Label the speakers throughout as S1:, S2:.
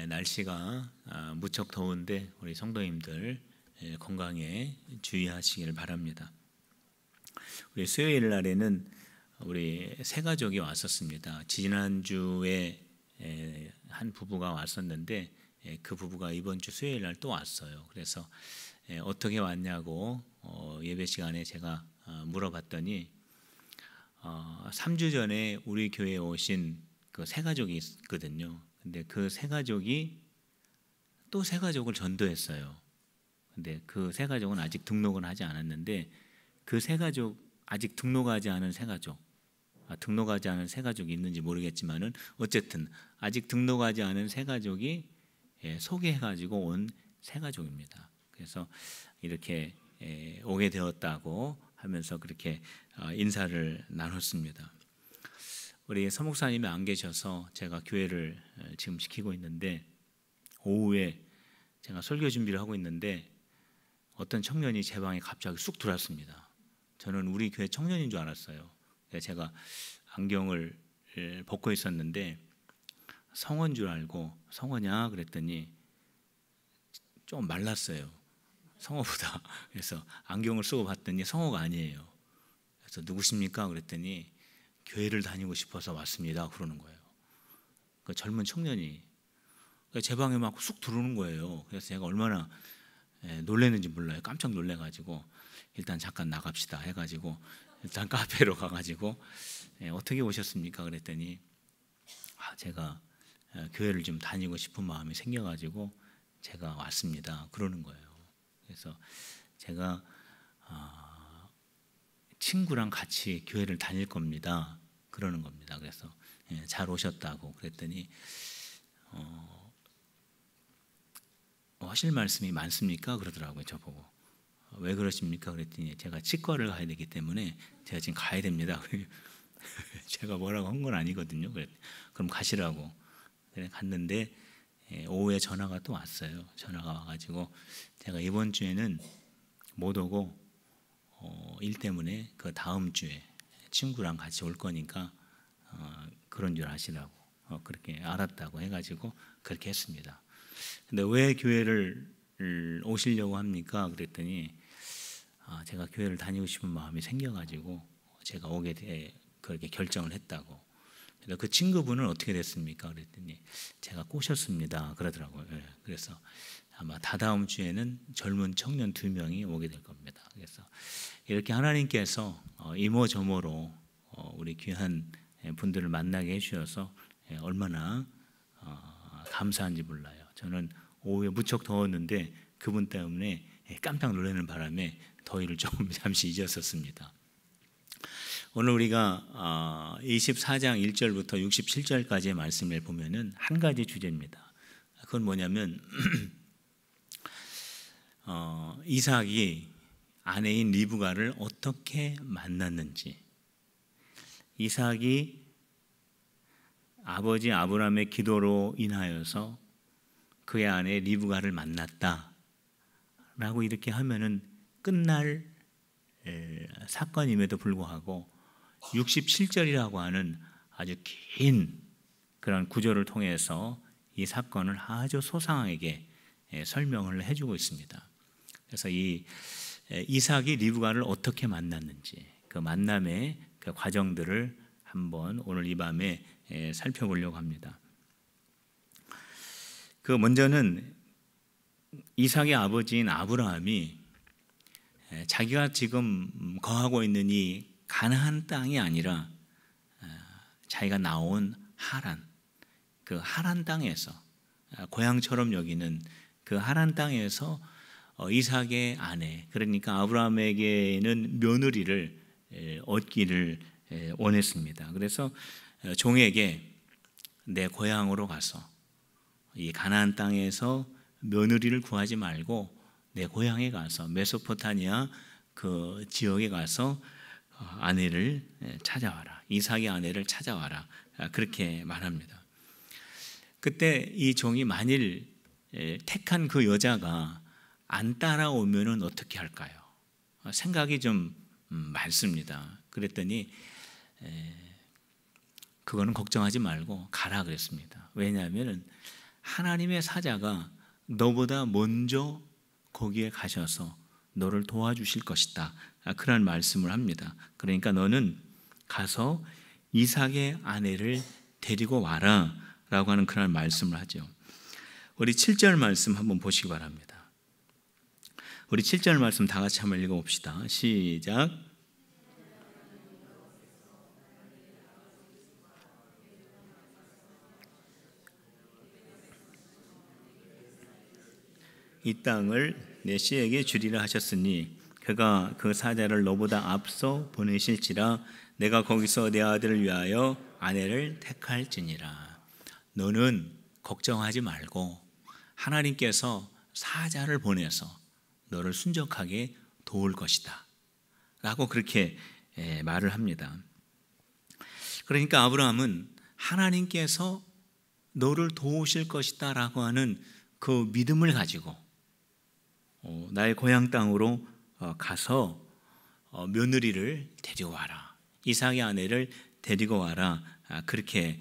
S1: 날씨가 무척 더운데 우리 성도님들 건강에 주의하시길 바랍니다. 우리 수요일 날에는 우리 세 가족이 왔었습니다. 지난주에 한 부부가 왔었는데 그 부부가 이번 주 수요일 날 또 왔어요. 그래서 어떻게 왔냐고 예배 시간에 제가 물어봤더니 3주 전에 우리 교회에 오신 그 세 가족이 있거든요. 근데 그 세 가족이 또 세 가족을 전도했어요. 근데 그 세 가족은 아직 등록은 하지 않았는데 그 세 가족 아직 등록하지 않은 세 가족, 등록하지 않은 세 가족이 있는지 모르겠지만은 어쨌든 아직 등록하지 않은 세 가족이 소개해가지고 온 세 가족입니다. 그래서 이렇게 오게 되었다고 하면서 그렇게 인사를 나눴습니다. 우리 서목사님이 안 계셔서 제가 교회를 지금 지키고 있는데 오후에 제가 설교 준비를 하고 있는데 어떤 청년이 제 방에 갑자기 쑥 들어왔습니다. 저는 우리 교회 청년인 줄 알았어요. 제가 안경을 벗고 있었는데 성원 줄 알고 성원이야 그랬더니 좀 말랐어요. 성호보다. 그래서 안경을 쓰고 봤더니 성호가 아니에요. 그래서 누구십니까? 그랬더니 교회를 다니고 싶어서 왔습니다. 그러는 거예요. 그 젊은 청년이 제 방에 막 쑥 들어오는 거예요. 그래서 제가 얼마나 놀랐는지 몰라요. 깜짝 놀래가지고 일단 잠깐 나갑시다 해가지고 일단 카페로 가가지고 어떻게 오셨습니까? 그랬더니 제가 교회를 좀 다니고 싶은 마음이 생겨가지고 제가 왔습니다. 그러는 거예요. 그래서 제가 친구랑 같이 교회를 다닐 겁니다. 그러는 겁니다. 그래서 잘 오셨다고 그랬더니 하실 말씀이 많습니까? 그러더라고요. 저보고. 왜 그러십니까? 그랬더니 제가 치과를 가야 되기 때문에 제가 지금 가야 됩니다. 제가 뭐라고 한 건 아니거든요. 그럼 가시라고. 그래 갔는데 오후에 전화가 또 왔어요. 전화가 와가지고 제가 이번 주에는 못 오고 일 때문에 그 다음 주에 친구랑 같이 올 거니까 그런 줄 아시라고 그렇게 알았다고 해가지고 그렇게 했습니다. 근데 왜 교회를 오시려고 합니까? 그랬더니 제가 교회를 다니고 싶은 마음이 생겨가지고 제가 오게 그렇게 결정을 했다고. 그 친구분은 어떻게 됐습니까? 그랬더니 제가 꼬셨습니다. 그러더라고요. 그래서 아마 다다음 주에는 젊은 청년 2명이 오게 될 겁니다. 그래서 이렇게 하나님께서 이모저모로 우리 귀한 분들을 만나게 해주셔서 얼마나 감사한지 몰라요. 저는 오후에 무척 더웠는데 그분 때문에 깜짝 놀라는 바람에 더위를 조금 잠시 잊었었습니다. 오늘 우리가 24장 1절부터 67절까지의 말씀을 보면은 한 가지 주제입니다. 그건 뭐냐면 이삭이 아내인 리브가를 어떻게 만났는지, 이삭이 아버지 아브라함의 기도로 인하여서 그의 아내 리브가를 만났다라고 이렇게 하면은 끝날 사건임에도 불구하고 67절이라고 하는 아주 긴 그런 구절을 통해서 이 사건을 아주 소상하게 설명을 해주고 있습니다. 그래서 이 이삭이 리브가를 어떻게 만났는지 그 만남의 그 과정들을 한번 오늘 이 밤에 살펴보려고 합니다. 그 먼저는 이삭의 아버지인 아브라함이 자기가 지금 거하고 있는 이 가나안 땅이 아니라 자기가 나온 하란, 그 하란 땅에서 고향처럼 여기는 그 하란 땅에서 이삭의 아내, 그러니까 아브라함에게는 며느리를 얻기를 원했습니다. 그래서 종에게 내 고향으로 가서 이 가나안 땅에서 며느리를 구하지 말고 내 고향에 가서 메소포타미아 그 지역에 가서 아내를 찾아와라. 이삭의 아내를 찾아와라. 그렇게 말합니다. 그때 이 종이 만일 택한 그 여자가 안 따라오면은 어떻게 할까요? 생각이 좀 많습니다. 그랬더니 그거는 걱정하지 말고 가라 그랬습니다. 왜냐하면 하나님의 사자가 너보다 먼저 거기에 가셔서 너를 도와주실 것이다. 그런 말씀을 합니다. 그러니까 너는 가서 이삭의 아내를 데리고 와라 라고 하는 그런 말씀을 하죠. 우리 7절 말씀 한번 보시기 바랍니다. 우리 7절 말씀 다 같이 한번 읽어봅시다. 시작. 이 땅을 내 씨에게 주리라 하셨으니 그가 그 사자를 너보다 앞서 보내실지라 내가 거기서 내 아들을 위하여 아내를 택할지니라. 너는 걱정하지 말고 하나님께서 사자를 보내서 너를 순적하게 도울 것이다 라고 그렇게 말을 합니다. 그러니까 아브라함은 하나님께서 너를 도우실 것이다 라고 하는 그 믿음을 가지고 나의 고향 땅으로 가서 며느리를 데리고 와라, 이삭의 아내를 데리고 와라, 그렇게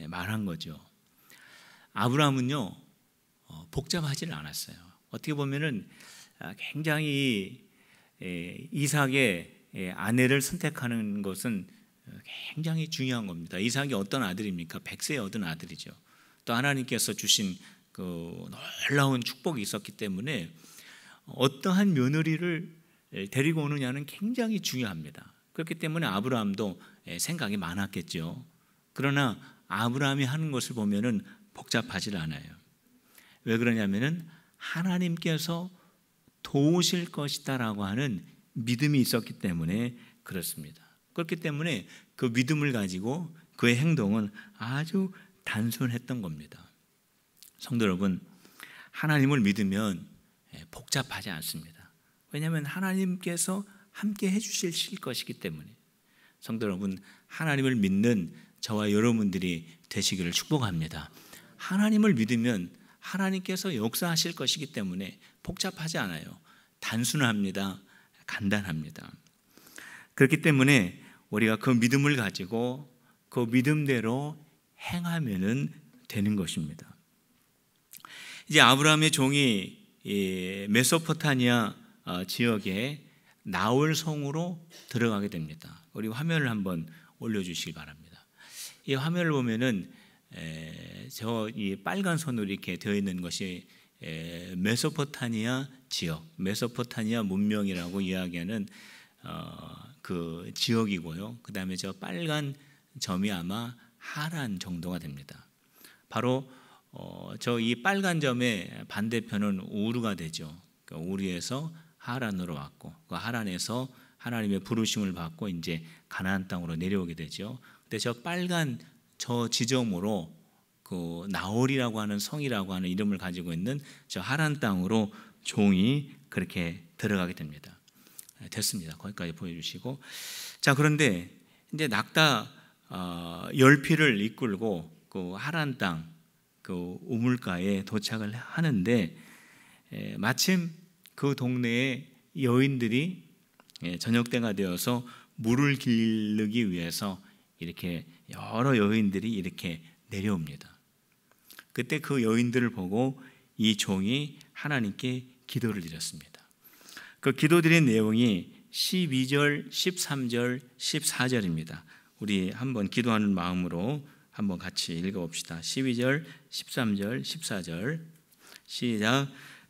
S1: 말한 거죠. 아브라함은요 복잡하지는 않았어요. 어떻게 보면은 굉장히 이삭의 아내를 선택하는 것은 굉장히 중요한 겁니다. 이삭이 어떤 아들입니까? 백세에 얻은 아들이죠. 또 하나님께서 주신 그 놀라운 축복이 있었기 때문에 어떠한 며느리를 데리고 오느냐는 굉장히 중요합니다. 그렇기 때문에 아브라함도 생각이 많았겠죠. 그러나 아브라함이 하는 것을 보면은 복잡하지 않아요. 왜 그러냐면은 하나님께서 도우실 것이다라고 하는 믿음이 있었기 때문에 그렇습니다. 그렇기 때문에 그 믿음을 가지고 그의 행동은 아주 단순했던 겁니다. 성도 여러분, 하나님을 믿으면 복잡하지 않습니다. 왜냐하면 하나님께서 함께 해주실 것이기 때문에. 성도 여러분, 하나님을 믿는 저와 여러분들이 되시기를 축복합니다. 하나님을 믿으면 하나님께서 역사하실 것이기 때문에 복잡하지 않아요. 단순합니다. 간단합니다. 그렇기 때문에 우리가 그 믿음을 가지고 그 믿음대로 행하면 되는 것입니다. 이제 아브라함의 종이 메소포타미아 지역에 나홀 성으로 들어가게 됩니다. 우리 화면을 한번 올려주시기 바랍니다. 이 화면을 보면은 저 이 빨간 선으로 이렇게 되어 있는 것이 메소포타미아 지역, 메소포타미아 문명이라고 이야기하는 그 지역이고요. 그 다음에 저 빨간 점이 아마 하란 정도가 됩니다. 바로 저 이 빨간 점의 반대편은 우르가 되죠. 그러니까 우르에서 하란으로 왔고, 그 하란에서 하나님의 부르심을 받고 이제 가나안 땅으로 내려오게 되죠. 근데 저 빨간 저 지점으로 그 나홀이라고 하는 성이라고 하는 이름을 가지고 있는 저 하란 땅으로 종이 그렇게 들어가게 됩니다. 됐습니다. 거기까지 보여주시고, 자 그런데 이제 낙타 10피를 이끌고 그 하란 땅 그 우물가에 도착을 하는데 마침 그 동네에 여인들이 저녁 때가 되어서 물을 기르기 위해서 이렇게 여러 여인들이 이렇게 내려옵니다. 그때 그 여인들을 보고 이 종이 하나님께 기도를 드렸습니다. 그 기도드린 내용이 12절, 13절, 14절입니다. 우리 한번 기도하는 마음으로 한번 같이 읽어봅시다. 12절, 13절, 14절 시작.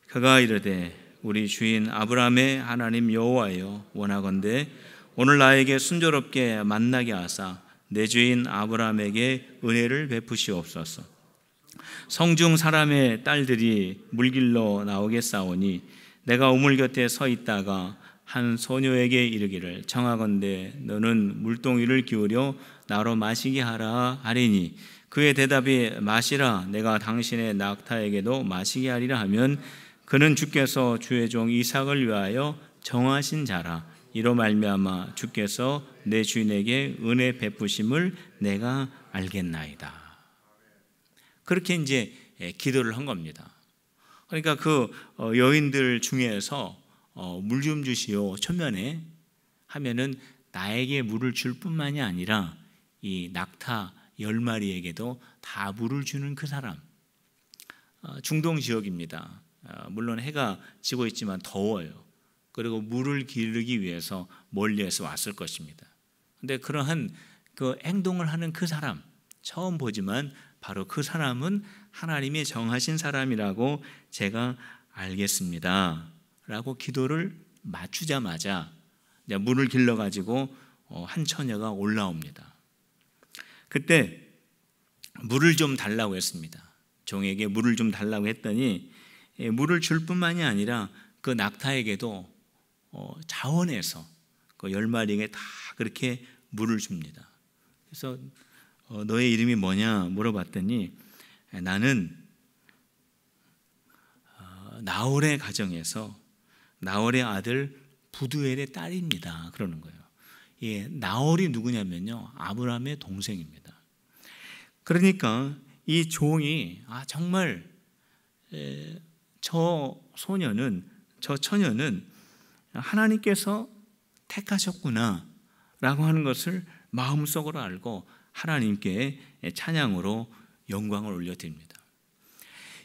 S1: 그가 이르되 우리 주인 아브라함의 하나님 여호와여, 원하건대 오늘 나에게 순조롭게 만나게 하사 내 주인 아브라함에게 은혜를 베푸시옵소서. 성중 사람의 딸들이 물길로 나오겠사오니 내가 우물 곁에 서 있다가 한 소녀에게 이르기를 청하건대 너는 물동이를 기울여 나로 마시게 하라 하리니 그의 대답이 마시라 내가 당신의 낙타에게도 마시게 하리라 하면 그는 주께서 주의 종 이삭을 위하여 정하신 자라. 이로 말미암아 주께서 내 주인에게 은혜 베푸심을 내가 알겠나이다. 그렇게 이제 기도를 한 겁니다. 그러니까 그 여인들 중에서 물 좀 주시오 초면에 하면은 나에게 물을 줄 뿐만이 아니라 이 낙타 10마리에게도 다 물을 주는 그 사람, 중동 지역입니다. 물론 해가 지고 있지만 더워요. 그리고 물을 기르기 위해서 멀리에서 왔을 것입니다. 근데 그러한 그 행동을 하는 그 사람, 처음 보지만 바로 그 사람은 하나님이 정하신 사람이라고 제가 알겠습니다 라고 기도를 맞추자마자 물을 길러가지고 한 처녀가 올라옵니다. 그때 물을 좀 달라고 했습니다. 종에게 물을 좀 달라고 했더니 물을 줄 뿐만이 아니라 그 낙타에게도 자원해서 그 10마리에게 다 그렇게 물을 줍니다. 그래서 너의 이름이 뭐냐 물어봤더니 나는 나홀의 가정에서 나홀의 아들 부두엘의 딸입니다. 그러는 거예요. 예, 나홀이 누구냐면요, 아브라함의 동생입니다. 그러니까 이 종이 정말 저 처녀는 하나님께서 택하셨구나 라고 하는 것을 마음속으로 알고 하나님께 찬양으로 영광을 올려드립니다.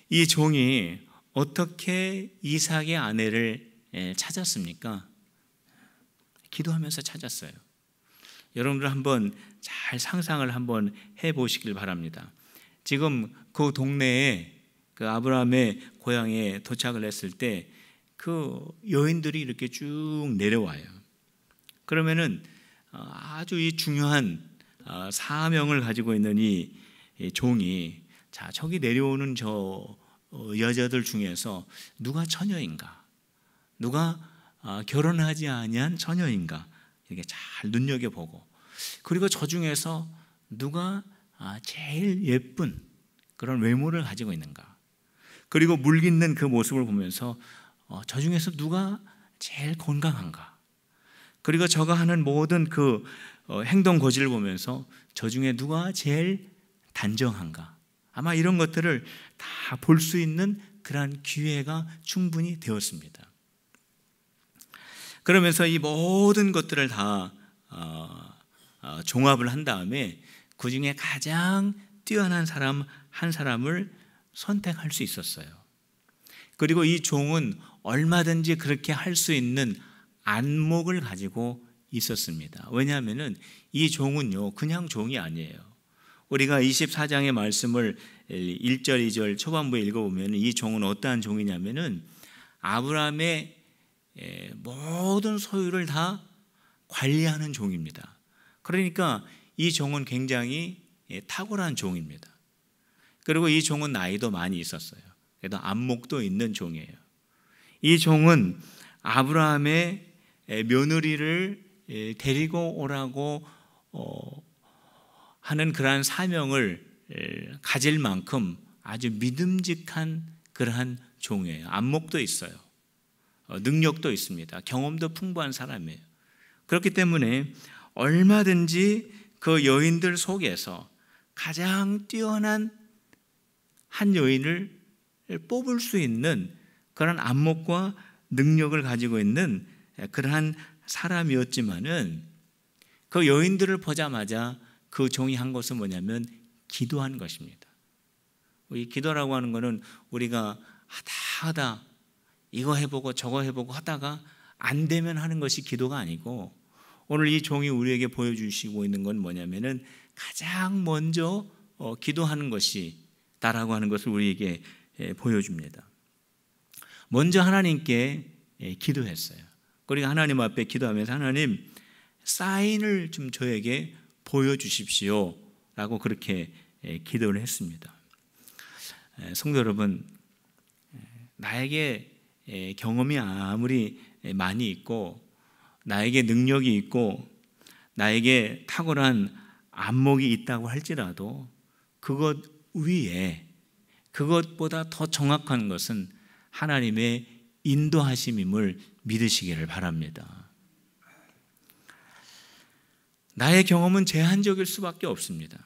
S1: 이 종이 어떻게 이삭의 아내를 찾았습니까? 기도하면서 찾았어요. 여러분들 한번 잘 상상을 한번 해보시길 바랍니다. 지금 그 동네에 그 아브라함의 고향에 도착을 했을 때 그 여인들이 이렇게 쭉 내려와요. 그러면은 아주 이 중요한 사명을 가지고 있는 이 종이 저기 내려오는 저 여자들 중에서 누가 처녀인가, 누가 결혼하지 아니한 처녀인가 이렇게 잘 눈여겨보고, 그리고 저 중에서 누가 제일 예쁜 그런 외모를 가지고 있는가, 그리고 물 깃는 그 모습을 보면서 저 중에서 누가 제일 건강한가, 그리고 저가 하는 모든 그 행동 고지를 보면서 저 중에 누가 제일 단정한가, 아마 이런 것들을 다 볼 수 있는 그러한 기회가 충분히 되었습니다. 그러면서 이 모든 것들을 다 종합을 한 다음에 그 중에 가장 뛰어난 사람 한 사람을 선택할 수 있었어요. 그리고 이 종은 얼마든지 그렇게 할 수 있는 안목을 가지고 있었습니다. 왜냐하면 이 종은요, 그냥 종이 아니에요. 우리가 24장의 말씀을 1절, 2절 초반부에 읽어보면 이 종은 어떠한 종이냐면은 아브라함의 모든 소유를 다 관리하는 종입니다. 그러니까 이 종은 굉장히 탁월한 종입니다. 그리고 이 종은 나이도 많이 있었어요. 그래도 안목도 있는 종이에요. 이 종은 아브라함의 며느리를 데리고 오라고 하는 그러한 사명을 가질 만큼 아주 믿음직한 그러한 종이에요. 안목도 있어요. 능력도 있습니다. 경험도 풍부한 사람이에요. 그렇기 때문에 얼마든지 그 여인들 속에서 가장 뛰어난 한 여인을 뽑을 수 있는 그런 안목과 능력을 가지고 있는 그러한 사람이었지만은 그 여인들을 보자마자 그 종이 한 것은 뭐냐면 기도한 것입니다. 이 기도라고 하는 것은 우리가 하다 이거 해보고 저거 해보고 하다가 안 되면 하는 것이 기도가 아니고, 오늘 이 종이 우리에게 보여주시고 있는 건 뭐냐면은 가장 먼저 기도하는 것이 다라고 하는 것을 우리에게 보여줍니다. 먼저 하나님께 기도했어요. 그리고 하나님 앞에 기도하면서 하나님, 사인을 좀 저에게 보여주십시오 라고 그렇게 기도를 했습니다. 성도 여러분, 나에게 경험이 아무리 많이 있고 나에게 능력이 있고 나에게 탁월한 안목이 있다고 할지라도 그것 위에, 그것보다 더 정확한 것은 하나님의 인도하심임을 믿으시기를 바랍니다. 나의 경험은 제한적일 수밖에 없습니다.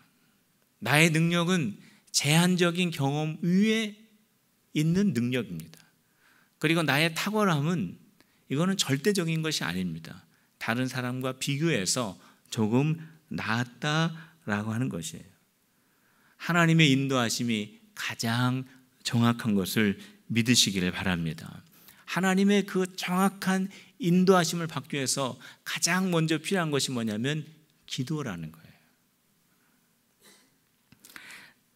S1: 나의 능력은 제한적인 경험 위에 있는 능력입니다. 그리고 나의 탁월함은 이거는 절대적인 것이 아닙니다. 다른 사람과 비교해서 조금 낫다라고 하는 것이에요. 하나님의 인도하심이 가장 정확한 것을 믿으시기를 바랍니다. 하나님의 그 정확한 인도하심을 받기 위해서 가장 먼저 필요한 것이 뭐냐면 기도라는 거예요.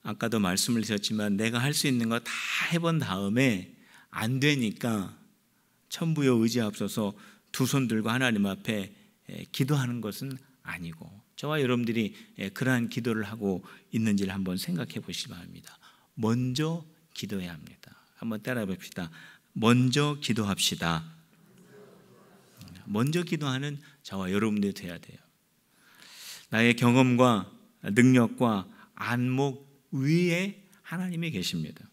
S1: 아까도 말씀을 드렸지만 내가 할 수 있는 거 다 해본 다음에 안 되니까 천부여 의지하옵소서 두 손 들고 하나님 앞에 기도하는 것은 아니고, 저와 여러분들이 그러한 기도를 하고 있는지를 한번 생각해 보시기 바랍니다. 먼저 기도해야 합니다. 한번 따라해 봅시다. 먼저 기도합시다. 먼저 기도하는 저와 여러분들이 돼야 돼요. 나의 경험과 능력과 안목 위에 하나님이 계십니다.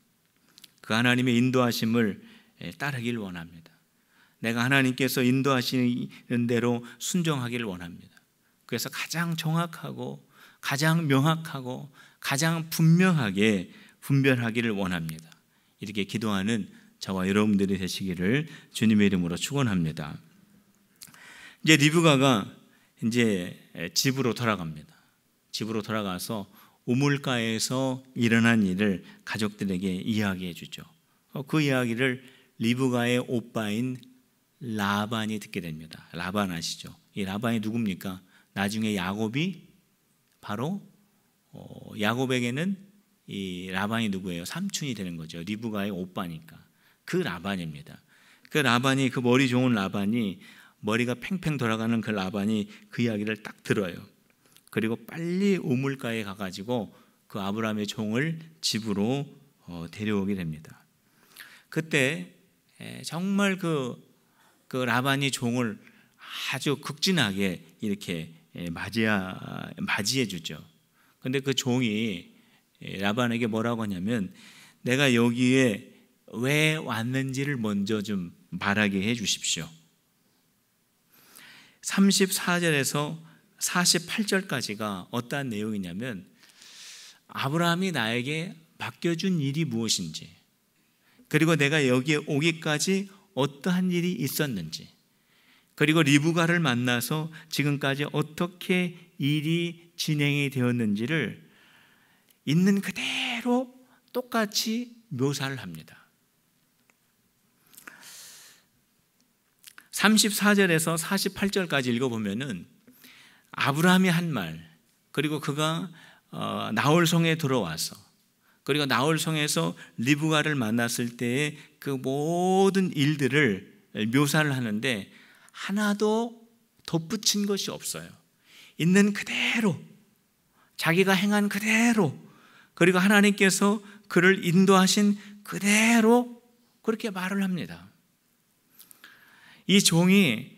S1: 그 하나님의 인도하심을 따르길 원합니다. 내가 하나님께서 인도하시는 대로 순종하기를 원합니다. 그래서 가장 정확하고 가장 명확하고 가장 분명하게 분별하기를 원합니다. 이렇게 기도하는 저와 여러분들이 되시기를 주님의 이름으로 축원합니다. 이제 리브가가 이제 집으로 돌아갑니다. 집으로 돌아가서 우물가에서 일어난 일을 가족들에게 이야기해 주죠. 그 이야기를 리브가의 오빠인 라반이 듣게 됩니다. 라반 아시죠? 이 라반이 누굽니까? 나중에 야곱이 바로 야곱에게는 이 라반이 누구예요? 삼촌이 되는 거죠. 리브가의 오빠니까. 그 라반입니다. 그 라반이, 그 머리 좋은 라반이, 머리가 팽팽 돌아가는 그 라반이 그 이야기를 딱 들어요. 그리고 빨리 우물가에 가가지고 그 아브라함의 종을 집으로 데려오게 됩니다. 그때 정말 그 라반이 종을 아주 극진하게 이렇게 맞이해 주죠. 근데 그 종이 라반에게 뭐라고 하냐면, 내가 여기에 왜 왔는지를 먼저 좀 말하게 해 주십시오. 34절에서 48절까지가 어떠한 내용이냐면, 아브라함이 나에게 맡겨준 일이 무엇인지, 그리고 내가 여기에 오기까지 어떠한 일이 있었는지, 그리고 리브가를 만나서 지금까지 어떻게 일이 진행이 되었는지를 있는 그대로 똑같이 묘사를 합니다. 34절에서 48절까지 읽어보면은 아브라함이 한 말, 그리고 그가 나홀성에 들어와서, 그리고 나홀성에서 리브가를 만났을 때의 그 모든 일들을 묘사를 하는데 하나도 덧붙인 것이 없어요. 있는 그대로, 자기가 행한 그대로, 그리고 하나님께서 그를 인도하신 그대로 그렇게 말을 합니다. 이 종이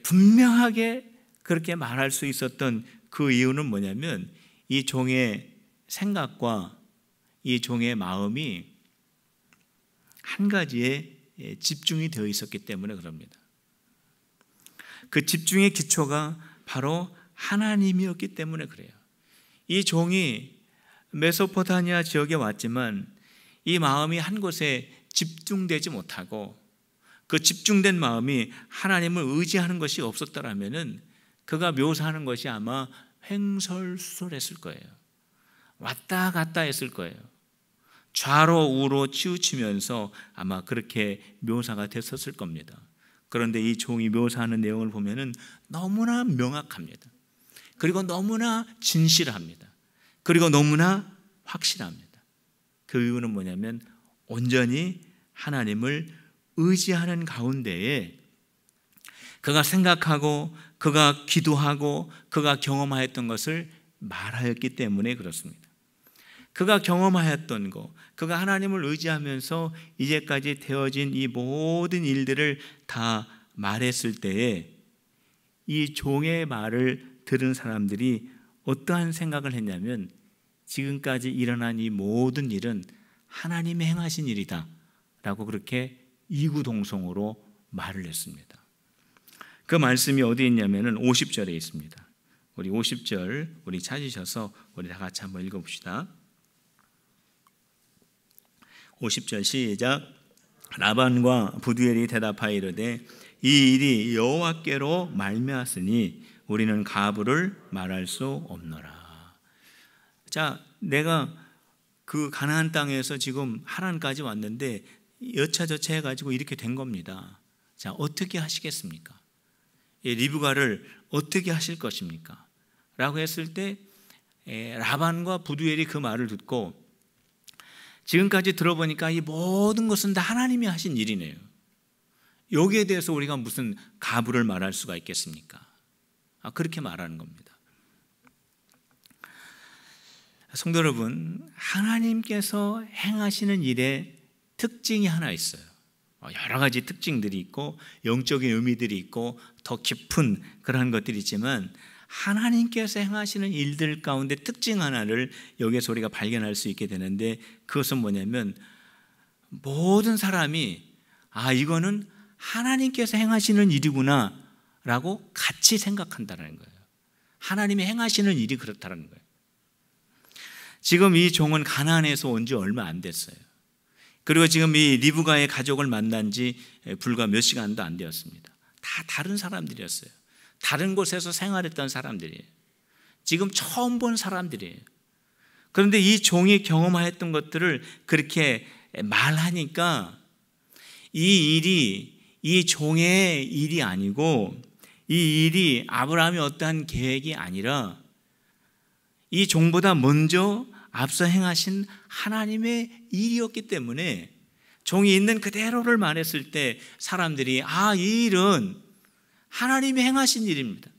S1: 분명하게 그렇게 말할 수 있었던 그 이유는 뭐냐면, 이 종의 생각과 이 종의 마음이 한 가지에 집중이 되어 있었기 때문에 그럽니다. 그 집중의 기초가 바로 하나님이었기 때문에 그래요. 이 종이 메소포타미아 지역에 왔지만 이 마음이 한 곳에 집중되지 못하고, 그 집중된 마음이 하나님을 의지하는 것이 없었더라면은 그가 묘사하는 것이 아마 횡설수설했을 거예요. 왔다 갔다 했을 거예요. 좌로 우로 치우치면서 아마 그렇게 묘사가 됐었을 겁니다. 그런데 이 종이 묘사하는 내용을 보면은 너무나 명확합니다. 그리고 너무나 진실합니다. 그리고 너무나 확실합니다. 그 이유는 뭐냐면, 온전히 하나님을 의지하는 가운데에 그가 생각하고 그가 기도하고 그가 경험하였던 것을 말하였기 때문에 그렇습니다. 그가 경험하였던 것, 그가 하나님을 의지하면서 이제까지 되어진 이 모든 일들을 다 말했을 때에 이 종의 말을 들은 사람들이 어떠한 생각을 했냐면, 지금까지 일어난 이 모든 일은 하나님이 행하신 일이다 라고 그렇게 이구동성으로 말을 했습니다. 그 말씀이 어디 있냐면 50절에 있습니다. 우리 50절 우리 찾으셔서 우리 다 같이 한번 읽어봅시다. 50절 시작. 라반과 부두엘이 대답하여 이르되 이 일이 여호와께로 말미암았으니 우리는 가부를 말할 수 없노라. 자, 내가 그 가나안 땅에서 지금 하란까지 왔는데 여차저차 해가지고 이렇게 된 겁니다. 자, 어떻게 하시겠습니까? 리브가를 어떻게 하실 것입니까? 라고 했을 때 라반과 부두엘이 그 말을 듣고, 지금까지 들어보니까 이 모든 것은 다 하나님이 하신 일이네요. 여기에 대해서 우리가 무슨 가부를 말할 수가 있겠습니까? 그렇게 말하는 겁니다. 성도 여러분, 하나님께서 행하시는 일에 특징이 하나 있어요. 여러 가지 특징들이 있고 영적인 의미들이 있고 더 깊은 그런 것들이 있지만, 하나님께서 행하시는 일들 가운데 특징 하나를 여기에서 우리가 발견할 수 있게 되는데, 그것은 뭐냐면 모든 사람이 이거는 하나님께서 행하시는 일이구나 라고 같이 생각한다는 거예요. 하나님이 행하시는 일이 그렇다는 거예요. 지금 이 종은 가나안에서 온 지 얼마 안 됐어요. 그리고 지금 이 리브가의 가족을 만난 지 불과 몇 시간도 안 되었습니다. 다 다른 사람들이었어요. 다른 곳에서 생활했던 사람들이에요. 지금 처음 본 사람들이에요. 그런데 이 종이 경험하였던 것들을 그렇게 말하니까 이 일이 이 종의 일이 아니고, 이 일이 아브라함의 어떠한 계획이 아니라 이 종보다 먼저 앞서 행하신 하나님의 일이었기 때문에 종이 있는 그대로를 말했을 때 사람들이 이 일은 하나님이 행하신 일입니다.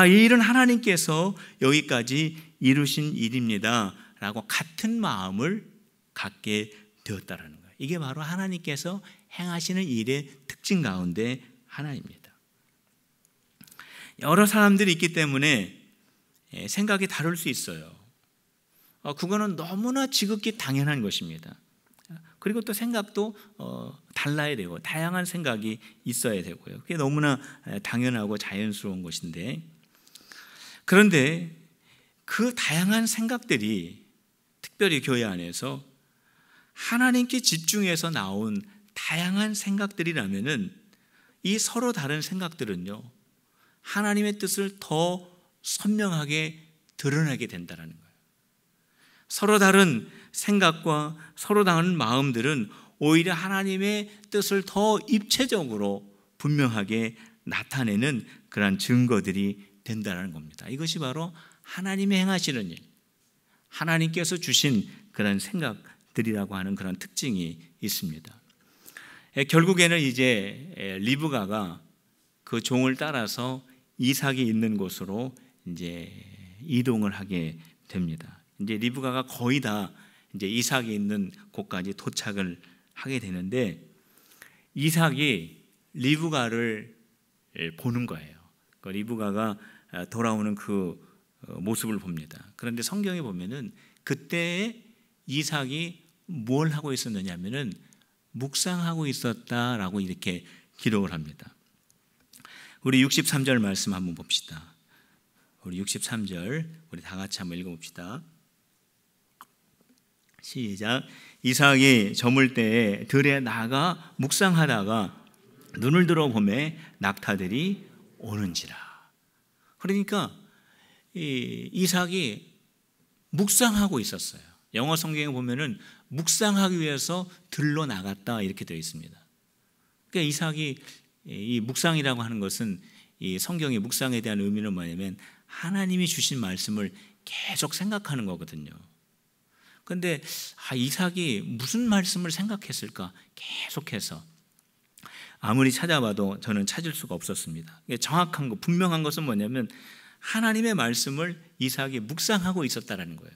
S1: 이 일은 하나님께서 여기까지 이루신 일입니다 라고 같은 마음을 갖게 되었다는 거예요. 이게 바로 하나님께서 행하시는 일의 특징 가운데 하나입니다. 여러 사람들이 있기 때문에 생각이 다를 수 있어요. 그거는 너무나 지극히 당연한 것입니다. 그리고 또 생각도 달라야 되고 다양한 생각이 있어야 되고요. 그게 너무나 당연하고 자연스러운 것인데, 그런데 그 다양한 생각들이 특별히 교회 안에서 하나님께 집중해서 나온 다양한 생각들이라면은, 이 서로 다른 생각들은요 하나님의 뜻을 더 선명하게 드러내게 된다는 거예요. 서로 다른 생각과 서로 다른 마음들은 오히려 하나님의 뜻을 더 입체적으로 분명하게 나타내는 그러한 증거들이 된다는 겁니다. 이것이 바로 하나님의 행하시는 일, 하나님께서 주신 그런 생각들이라고 하는 그런 특징이 있습니다. 결국에는 이제 리브가가 그 종을 따라서 이삭이 있는 곳으로 이제 이동을 하게 됩니다. 이제 리브가가 거의 다 이제 이삭이 있는 곳까지 도착을 하게 되는데, 이삭이 리브가를 보는 거예요. 그 리브가가 돌아오는 그 모습을 봅니다. 그런데 성경에 보면은 그때 이삭이 뭘 하고 있었느냐면은 묵상하고 있었다라고 이렇게 기록을 합니다. 우리 63절 말씀 한번 봅시다. 우리 63절 우리 다 같이 한번 읽어봅시다. 시작. 이삭이 저물 때에 들에 나가 묵상하다가 눈을 들어 보매 낙타들이 오는지라. 그러니까 이삭이 묵상하고 있었어요. 영어 성경에 보면은 묵상하기 위해서 들로 나갔다 이렇게 되어 있습니다. 그러니까 이삭이 이 묵상이라고 하는 것은, 이 성경의 묵상에 대한 의미는 뭐냐면 하나님이 주신 말씀을 계속 생각하는 거거든요. 그런데 이삭이 무슨 말씀을 생각했을까? 계속해서 아무리 찾아봐도 저는 찾을 수가 없었습니다. 정확한 거, 분명한 것은 뭐냐면 하나님의 말씀을 이삭이 묵상하고 있었다라는 거예요.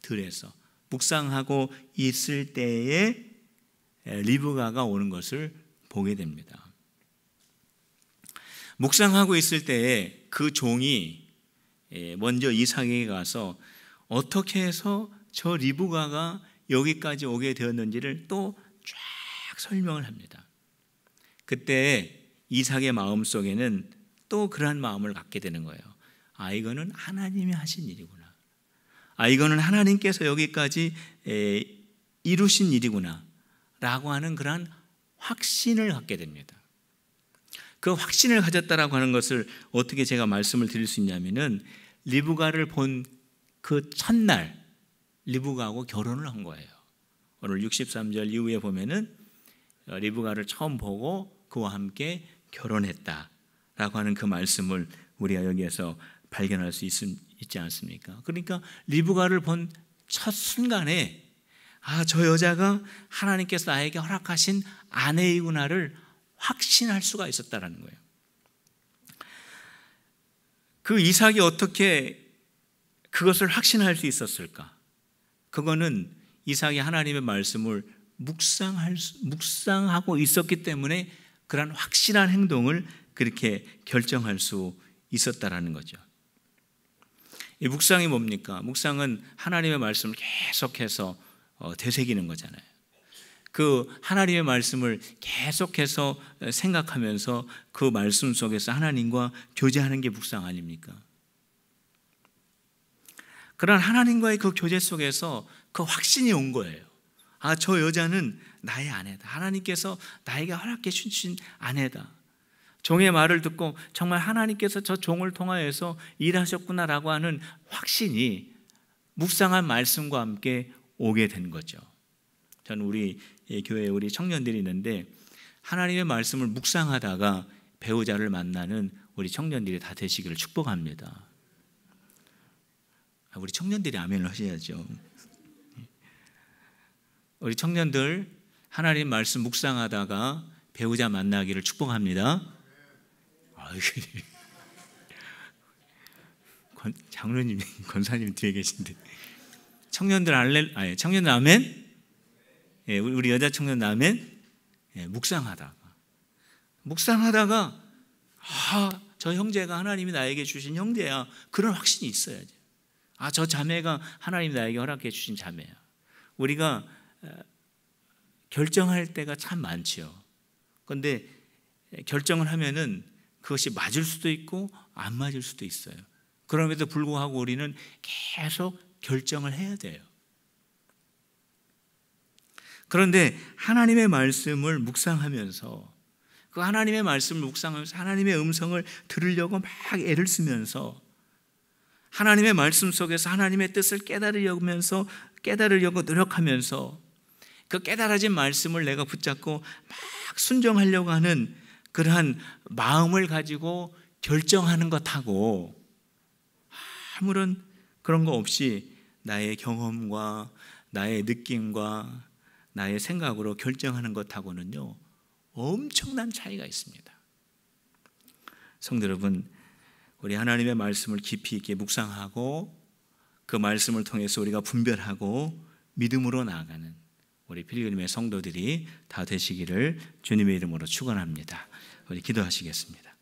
S1: 들에서 묵상하고 있을 때에 리브가가 오는 것을 보게 됩니다. 묵상하고 있을 때에 그 종이 먼저 이삭에게 가서 어떻게 해서 저 리브가가 여기까지 오게 되었는지를 또 쫙 설명을 합니다. 그때 이삭의 마음속에는 또 그러한 마음을 갖게 되는 거예요. 이거는 하나님이 하신 일이구나. 이거는 하나님께서 여기까지 이루신 일이구나 라고 하는 그러한 확신을 갖게 됩니다. 그 확신을 가졌다라고 하는 것을 어떻게 제가 말씀을 드릴 수 있냐면은, 리브가를 본 그 첫날, 리브가하고 결혼을 한 거예요. 오늘 63절 이후에 보면은 리브가를 처음 보고 그와 함께 결혼했다라고 하는 그 말씀을 우리가 여기에서 발견할 수 있지 않습니까? 그러니까 리브가를 본 첫 순간에 저 여자가 하나님께서 나에게 허락하신 아내이구나를 확신할 수가 있었다라는 거예요. 그 이삭이 어떻게 그것을 확신할 수 있었을까? 그거는 이삭이 하나님의 말씀을 묵상하고 있었기 때문에 그런 확실한 행동을 그렇게 결정할 수 있었다라는 거죠. 이 묵상이 뭡니까? 묵상은 하나님의 말씀을 계속해서 되새기는 거잖아요. 그 하나님의 말씀을 계속해서 생각하면서 그 말씀 속에서 하나님과 교제하는 게 묵상 아닙니까? 그런 하나님과의 그 교제 속에서 그 확신이 온 거예요. 저 여자는 나의 아내다. 하나님께서 나에게 허락해 주신 아내다. 종의 말을 듣고 정말 하나님께서 저 종을 통하여서 일하셨구나라고 하는 확신이 묵상한 말씀과 함께 오게 된 거죠. 저는 우리 교회에 우리 청년들이 있는데 하나님의 말씀을 묵상하다가 배우자를 만나는 우리 청년들이 다 되시기를 축복합니다. 우리 청년들이 아멘을 하셔야죠. 우리 청년들 하나님 말씀 묵상하다가 배우자 만나기를 축복합니다. 장로님, 권사님 뒤에 계신데 청년들 청년들 아멘? 우리 여자 청년들 아멘? 묵상하다가 저 형제가 하나님이 나에게 주신 형제야. 그런 확신이 있어야죠. 저 자매가 하나님이 나에게 허락해 주신 자매야. 우리가 결정할 때가 참 많죠. 그런데 결정을 하면은 그것이 맞을 수도 있고 안 맞을 수도 있어요. 그럼에도 불구하고 우리는 계속 결정을 해야 돼요. 그런데 하나님의 말씀을 묵상하면서 그 하나님의 말씀을 묵상하면서 하나님의 음성을 들으려고 막 애를 쓰면서 하나님의 말씀 속에서 하나님의 뜻을 깨달으려고 노력하면서 그 깨달아진 말씀을 내가 붙잡고 막 순종하려고 하는 그러한 마음을 가지고 결정하는 것하고 아무런 그런 거 없이 나의 경험과 나의 느낌과 나의 생각으로 결정하는 것하고는요 엄청난 차이가 있습니다. 성도 여러분, 우리 하나님의 말씀을 깊이 있게 묵상하고 그 말씀을 통해서 우리가 분별하고 믿음으로 나아가는 우리 필그림의 성도들이 다 되시기를 주님의 이름으로 축원합니다. 우리 기도하시겠습니다.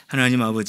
S1: 하나님 아버지,